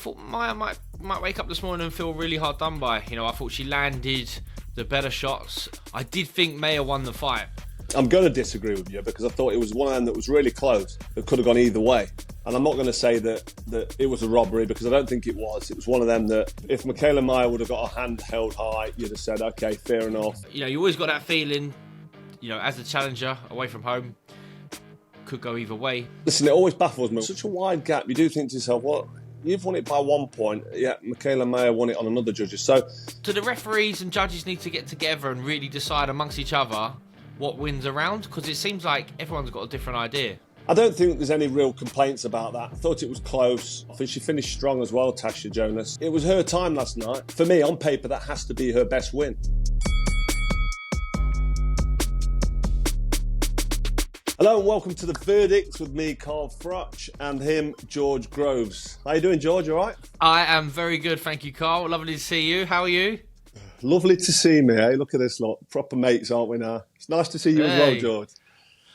thought Maya might wake up this morning and feel really hard done by. You know, I thought she landed the better shots. I did think Mayer won the fight. I'm going to disagree with you because I thought it was one of them that was really close. It could have gone either way. And I'm not going to say that it was a robbery because I don't think it was. It was one of them that if Mikaela Mayer would have got her hand held high, you'd have said, OK, fair enough. You know, you always got that feeling, you know, as a challenger away from home, could go either way. Listen, it always baffles me. Such a wide gap. You do think to yourself, well, you've won it by 1 point. Yeah, Mikaela Mayer won it on another judges. So, the referees and judges need to get together and really decide amongst each other what wins a round, because it seems like everyone's got a different idea. I don't think there's any real complaints about that. I thought it was close. I think she finished strong as well, Natasha Jonas. It was her time last night. For me, on paper, that has to be her best win. Hello and welcome to The Verdict with me, Froch, and him, George Groves. How you doing, George? All right? I am very good, thank you, Carl. Lovely to see you. How are you? Lovely to see me, eh? Look at this lot. Proper mates, aren't we now? It's nice to see you as well, George.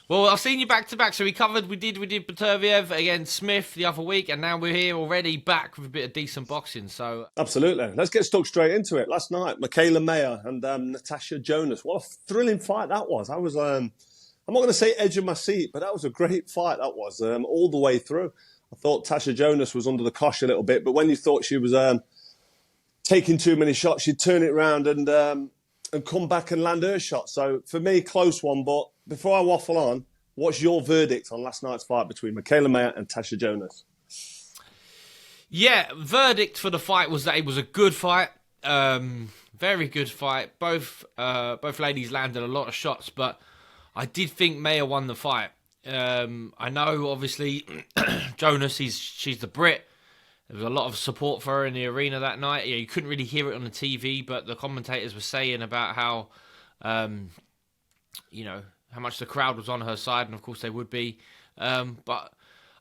Well, I've seen you back to back. So we did Peterviev against Smith the other week, and now we're here already back with a bit of decent boxing. So absolutely. Let's get stuck straight into it. Last night, Mikaela Mayer and Natasha Jonas. What a thrilling fight that was. I was, I'm not going to say edge of my seat, but that was a great fight. That was all the way through. I thought Natasha Jonas was under the cosh a little bit, but when you thought she was taking too many shots, she'd turn it round and come back and land her shot. So for me, close one. But before I waffle on, what's your verdict on last night's fight between Mikaela Mayer and Natasha Jonas? Yeah, verdict for the fight was that it was a good fight, very good fight. Both ladies landed a lot of shots, but I did think Mayer won the fight. I know, obviously, Jonas, she's the Brit. There was a lot of support for her in the arena that night. Yeah, you couldn't really hear it on the TV, but the commentators were saying about how, how much the crowd was on her side, and of course they would be. But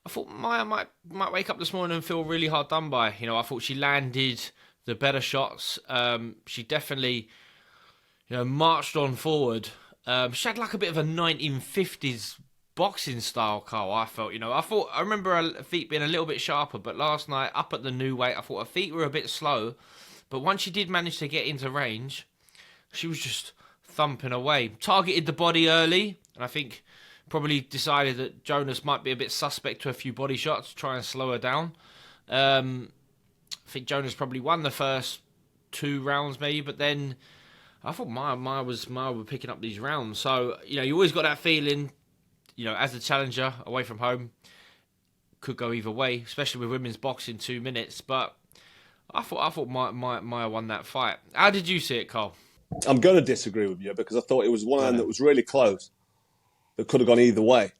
I thought Maya might wake up this morning and feel really hard done by. You know, I thought she landed the better shots. She definitely, marched on forward. She had like a bit of a 1950s boxing style, Carl, I felt. I remember her feet being a little bit sharper, but last night, up at the new weight, I thought her feet were a bit slow. But once she did manage to get into range, she was just thumping away. Targeted the body early, and I think probably decided that Jonas might be a bit suspect to a few body shots to try and slow her down. I think Jonas probably won the first 2 rounds maybe, but then I thought Maya were picking up these rounds. So, you always got that feeling, as a challenger away from home, could go either way, especially with women's boxing 2 minutes. But I thought Maya won that fight. How did you see it, Carl? I'm going to disagree with you because I thought it was one of them that was really close. That could have gone either way.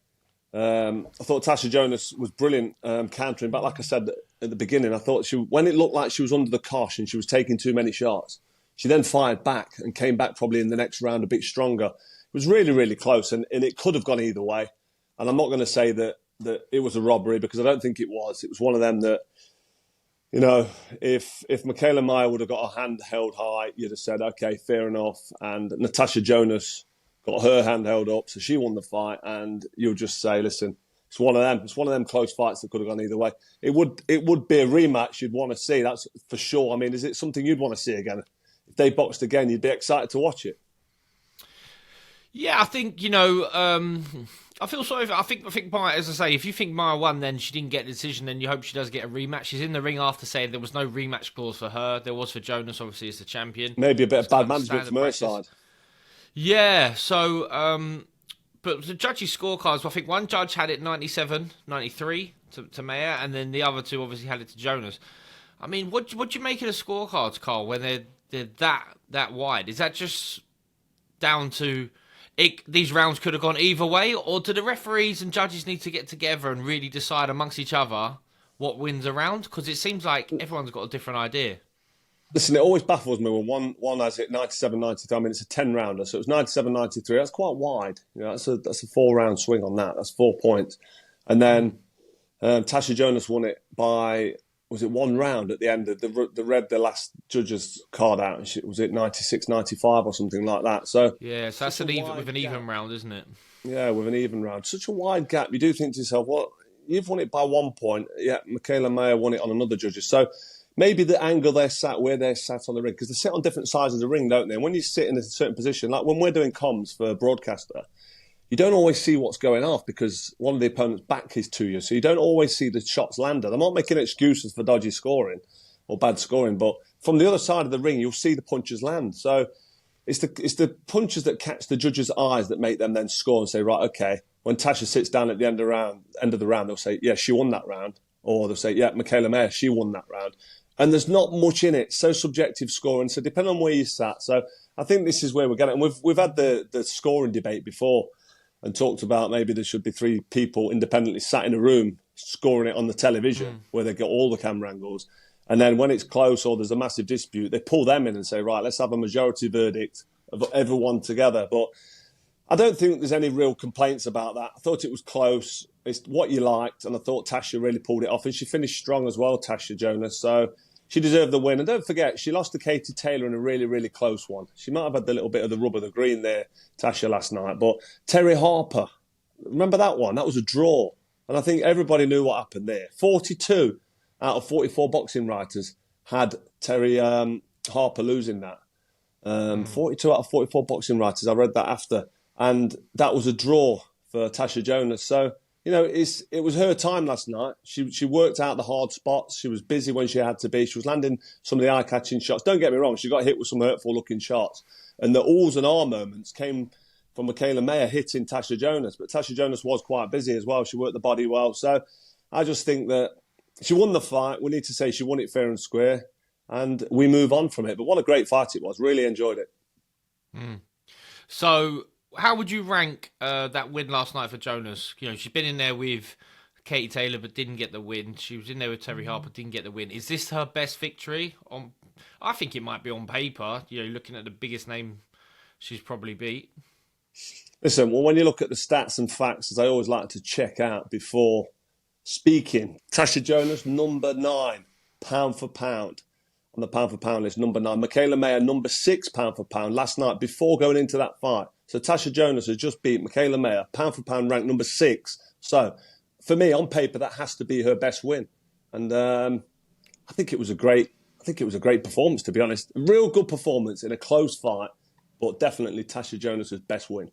I thought Natasha Jonas was brilliant countering, but like I said at the beginning, I thought when it looked like she was under the cosh and she was taking too many shots, she then fired back and came back probably in the next round a bit stronger. It was really, really close, and it could have gone either way. And I'm not going to say that it was a robbery because I don't think it was. It was one of them that, if Mikaela Mayer would have got her hand held high, you'd have said, OK, fair enough. And Natasha Jonas got her hand held up, so she won the fight. And you'll just say, listen, it's one of them. It's one of them close fights that could have gone either way. It would be a rematch you'd want to see, that's for sure. I mean, is it something you'd want to see again? If they boxed again, you'd be excited to watch it. Yeah, I think, I feel sorry. I think Maya, as I say, if you think Maya won, then she didn't get the decision, then you hope she does get a rematch. She's in the ring after saying there was no rematch clause for her. There was for Jonas, obviously, as the champion. Maybe a bit of bad management from her side. Yeah, so, but the judges' scorecards, I think one judge had it 97, 93 to Mayer, and then the other 2 obviously had it to Jonas. I mean, what do you make of the scorecards, Carl, when they're that wide? Is that just down to these rounds could have gone either way, or do the referees and judges need to get together and really decide amongst each other what wins a round? Because it seems like everyone's got a different idea. Listen, it always baffles me when one has it 97-93. I mean, it's a 10-rounder, so it was 97-93. That's quite wide. That's a 4-round swing on that. That's 4 points. And then Natasha Jonas won it by, was it 1 round at the end? They read the last judge's card out, and was it 96-95 or something like that? So yeah, so that's with an even round, isn't it? Yeah, with an even round. Such a wide gap. You do think to yourself, well, you've won it by 1 point. Yeah, Mikaela Mayer won it on another judges. So maybe the angle where they're sat on the ring, because they sit on different sides of the ring, don't they? And when you sit in a certain position, like when we're doing comms for a broadcaster, you don't always see what's going off because one of the opponent's back is to you. So you don't always see the shots landed. I'm not making excuses for dodgy scoring or bad scoring, but from the other side of the ring, you'll see the punches land. So it's the punches that catch the judges' eyes that make them then score and say, right, okay. When Tasha sits down at the end of the round, they'll say, yeah, she won that round. Or they'll say, yeah, Mikaela Mayer, she won that round. And there's not much in it. So subjective scoring. So depending on where you sat. So I think this is where we're getting. And we've had the scoring debate before and talked about maybe there should be 3 people independently sat in a room scoring it on the television where they get all the camera angles. And then when it's close or there's a massive dispute, they pull them in and say, right, let's have a majority verdict of everyone together. But I don't think there's any real complaints about that. I thought it was close. It's what you liked, and I thought Tasha really pulled it off. And she finished strong as well, Natasha Jonas. So she deserved the win. And don't forget, she lost to Katie Taylor in a really, really close one. She might have had the little bit of the rub of the green there, Tasha, last night. But Terry Harper, remember that one? That was a draw. And I think everybody knew what happened there. 42 out of 44 boxing writers had Terry Harper losing that. 42 out of 44 boxing writers, I read that after. And that was a draw for Natasha Jonas. So, you know, it was her time last night. She worked out the hard spots. She was busy when she had to be. She was landing some of the eye-catching shots. Don't get me wrong, she got hit with some hurtful-looking shots. And the ahs and ah moments came from Mikaela Mayer hitting Natasha Jonas. But Natasha Jonas was quite busy as well. She worked the body well. So I just think that she won the fight. We need to say she won it fair and square. And we move on from it. But what a great fight it was. Really enjoyed it. So how would you rank that win last night for Jonas? You know, she's been in there with Katie Taylor but didn't get the win. She was in there with Terry Harper, didn't get the win. Is this her best victory? I think it might be on paper. You know, looking at the biggest name she's probably beat. Listen, well, when you look at the stats and facts, as I always like to check out before speaking, Natasha Jonas, number 9, pound for pound. On the pound for pound list, number 9. Mikaela Mayer, number 6, pound for pound, last night before going into that fight. So Natasha Jonas has just beat Mikaela Mayer, pound for pound, ranked number 6. So for me, on paper, that has to be her best win. And I think it was a great performance, to be honest. Real good performance in a close fight, but definitely Natasha Jonas's best win.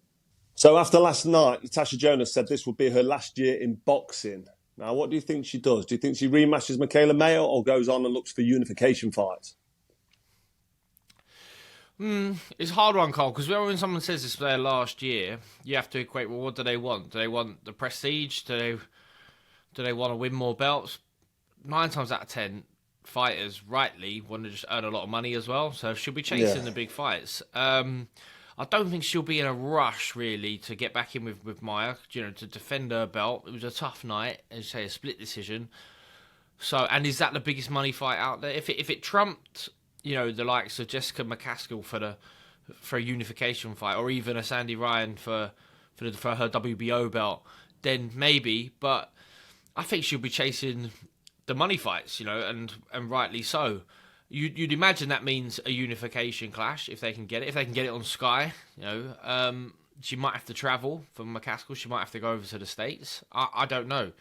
So after last night, Natasha Jonas said this would be her last year in boxing. Now, what do you think she does? Do you think she rematches Mikaela Mayer or goes on and looks for unification fights? It's a hard one, Cole, because when someone says this their last year, you have to equate, well, what do they want? Do they want the prestige? Do they want to win more belts? 9 times out of 10, fighters, rightly, want to just earn a lot of money as well, so she'll be chasing the big fights. I don't think she'll be in a rush, really, to get back in with Mayer, you know, to defend her belt. It was a tough night, as you say, a split decision. So, and is that the biggest money fight out there? If it trumped, you know, the likes of Jessica McCaskill for a unification fight, or even a Sandy Ryan for her WBO belt, then maybe. But I think she'll be chasing the money fights, you know, and rightly so. You'd imagine that means a unification clash if they can get it. If they can get it on Sky, you know, she might have to travel from McCaskill. She might have to go over to the States. I don't know.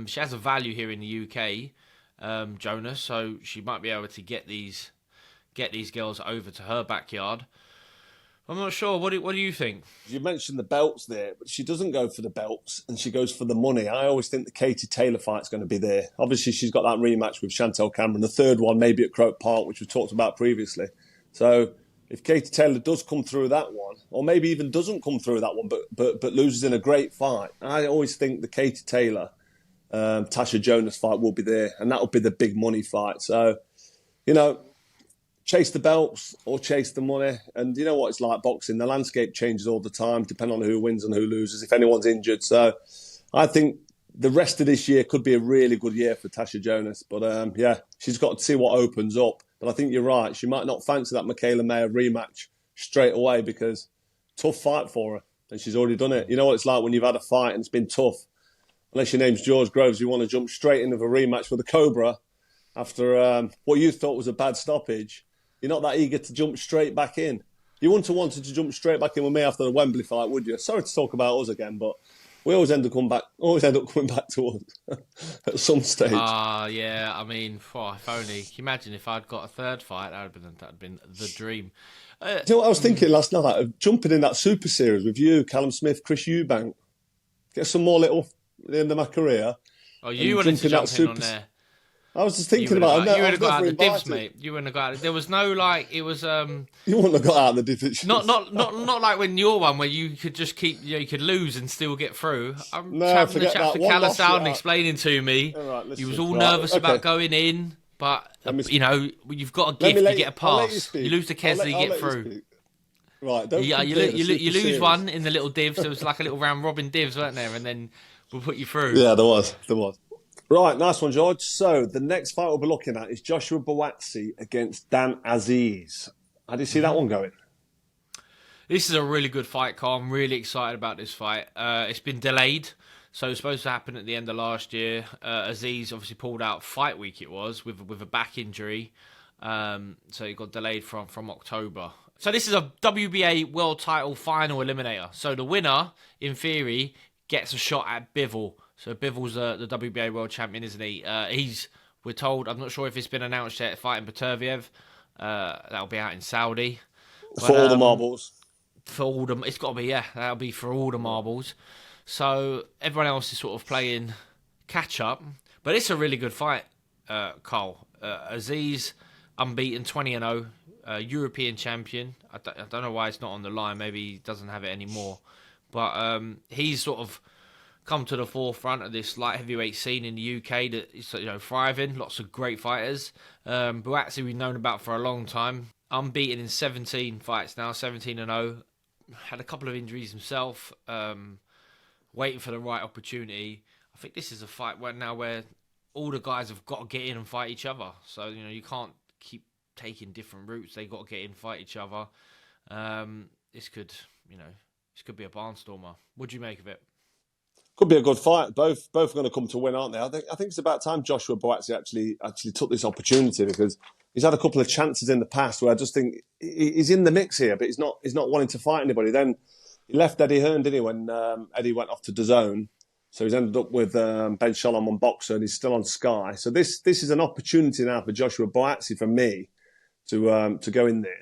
She has a value here in the UK, Jonas, so she might be able to get these girls over to her backyard. I'm not sure. What do you think? You mentioned the belts there, but she doesn't go for the belts and she goes for the money. I always think the Katie Taylor fight's going to be there. Obviously, she's got that rematch with Chantel Cameron. The third one maybe at Croke Park, which we talked about previously. So if Katie Taylor does come through that one, or maybe even doesn't come through that one, but loses in a great fight, I always think the Katie Taylor, Natasha Jonas fight will be there, and that will be the big money fight. So, you know, chase the belts or chase the money. And you know what it's like boxing. The landscape changes all the time, depending on who wins and who loses, if anyone's injured. So I think the rest of this year could be a really good year for Natasha Jonas. But yeah, she's got to see what opens up. But I think you're right. She might not fancy that Mikaela Mayer rematch straight away because tough fight for her. And she's already done it. You know what it's like when you've had a fight and it's been tough. Unless your name's George Groves, you want to jump straight into a rematch with a Cobra after what you thought was a bad stoppage. You're not that eager to jump straight back in. You wouldn't have wanted to jump straight back in with me after the Wembley fight, would you? Sorry to talk about us again, but We always end up coming back to us at some stage. Yeah. I mean, if only. Can you imagine if I'd got a third fight? That'd been the dream. Do you know what I was thinking last night? Of jumping in that Super Series with you, Callum Smith, Chris Eubank. Get some more little at the end of my career. Oh, you wanted to jump in on there. I was just thinking about it. You would have got out the divs, mate. You wouldn't have got out. There was no it was You wouldn't have got out the divs. Not like when your one where you could just keep you could lose and still get through. I'm having the chat to Callum Sound explaining to me. Right, he was all nervous about going in, but you've got a gift, you get a pass. You lose the Kesler, you get through. Right, don't you lose one in the little divs. There was like a little round robin divs, weren't there? And then we'll put you through. Yeah, there was. Right, nice one, George. So the next fight we'll be looking at is Joshua Buatsi against Dan Aziz. How do you see that one going? This is a really good fight, Carl. I'm really excited about this fight. It's been delayed, so it was supposed to happen at the end of last year. Aziz obviously pulled out fight week. It was with a back injury, so it got delayed from October. So this is a WBA world title final eliminator. So the winner, in theory, gets a shot at Bivol. So Bivol's the WBA world champion, isn't he? We're told, I'm not sure if it's been announced yet, fighting Baturviev. That'll be out in Saudi. For all the marbles. It's got to be, yeah. That'll be for all the marbles. So everyone else is sort of playing catch up. But it's a really good fight, Carl. Aziz, unbeaten, 20-0, European champion. I don't know why it's not on the line. Maybe he doesn't have it anymore. But he's sort of come to the forefront of this light heavyweight scene in the UK that is thriving. Lots of great fighters. Buatsi we've known about for a long time. Unbeaten in 17 fights now, 17-0. Had a couple of injuries himself. Waiting for the right opportunity. I think this is a fight where all the guys have got to get in and fight each other. So you can't keep taking different routes. They got to get in and fight each other. This could be a barnstormer. What do you make of it? Could be a good fight. Both are going to come to win, aren't they? I think it's about time Joshua Buatsi actually took this opportunity, because he's had a couple of chances in the past where I just think he's in the mix here, but he's not wanting to fight anybody. Then he left Eddie Hearn, didn't he, when Eddie went off to DAZN. So he's ended up with Ben Shalom on Boxer, and he's still on Sky. So this is an opportunity now for Joshua Buatsi, for me, to go in there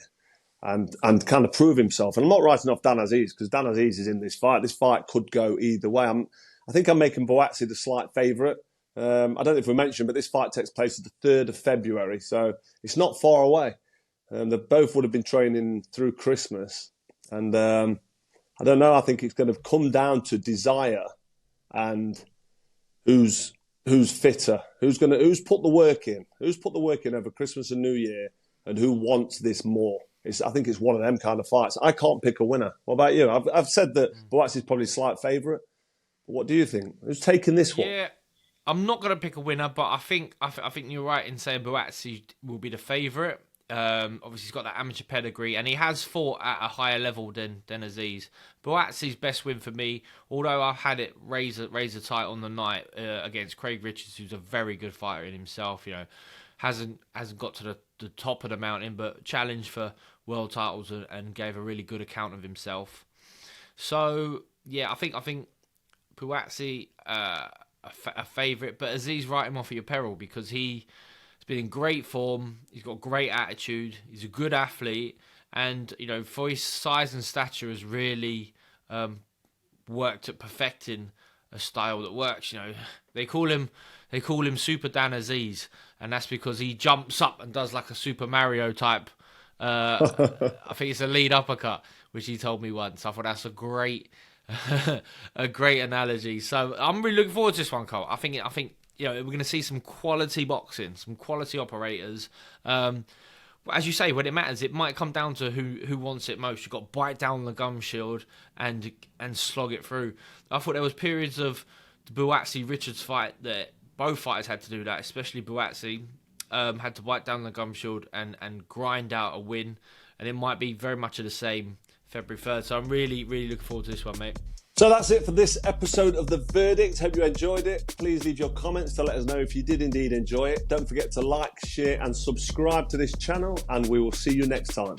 and kind of prove himself. And I'm not writing off Dan Aziz, because Dan Aziz is in this fight. This fight could go either way. I think I'm making Buatsi the slight favourite. I don't know if we mentioned, but this fight takes place on the 3rd of February, so it's not far away. They both would have been training through Christmas. And I don't know, I think it's going to come down to desire and who's fitter, who's put the work in, over Christmas and New Year, and who wants this more. I think it's one of them kind of fights. I can't pick a winner. What about you? I've said that Buatsi is probably a slight favourite. What do you think? Who's taking this one? Yeah, I'm not going to pick a winner, but I think you're right in saying Buatsi will be the favourite. Obviously, he's got that amateur pedigree, and he has fought at a higher level than Aziz. Buatsi's best win for me, although I've had it raise tight on the night against Craig Richards, who's a very good fighter in himself. Hasn't got to the top of the mountain, but challenged for world titles and gave a really good account of himself. So yeah, I think Buatsi a favourite, but Aziz write him off at your peril, because he's been in great form. He's got great attitude. He's a good athlete, and for his size and stature, has really worked at perfecting a style that works. They call him Super Dan Aziz, and that's because he jumps up and does like a Super Mario type. I think it's a lead uppercut, which he told me once. I thought that's a great analogy. So I'm really looking forward to this one, Cole. I think we're going to see some quality boxing, some quality operators. As you say, when it matters, it might come down to who wants it most. You've got to bite down the gum shield and slog it through. I thought there was periods of the Buatsi-Richards fight that both fighters had to do that, especially Buatsi had to bite down the gum shield and grind out a win. And it might be very much of the same February 3rd. So I'm really, really looking forward to this one, mate. So that's it for this episode of The Verdict. Hope you enjoyed it. Please leave your comments to let us know if you did indeed enjoy it. Don't forget to like, share and subscribe to this channel, and we will see you next time.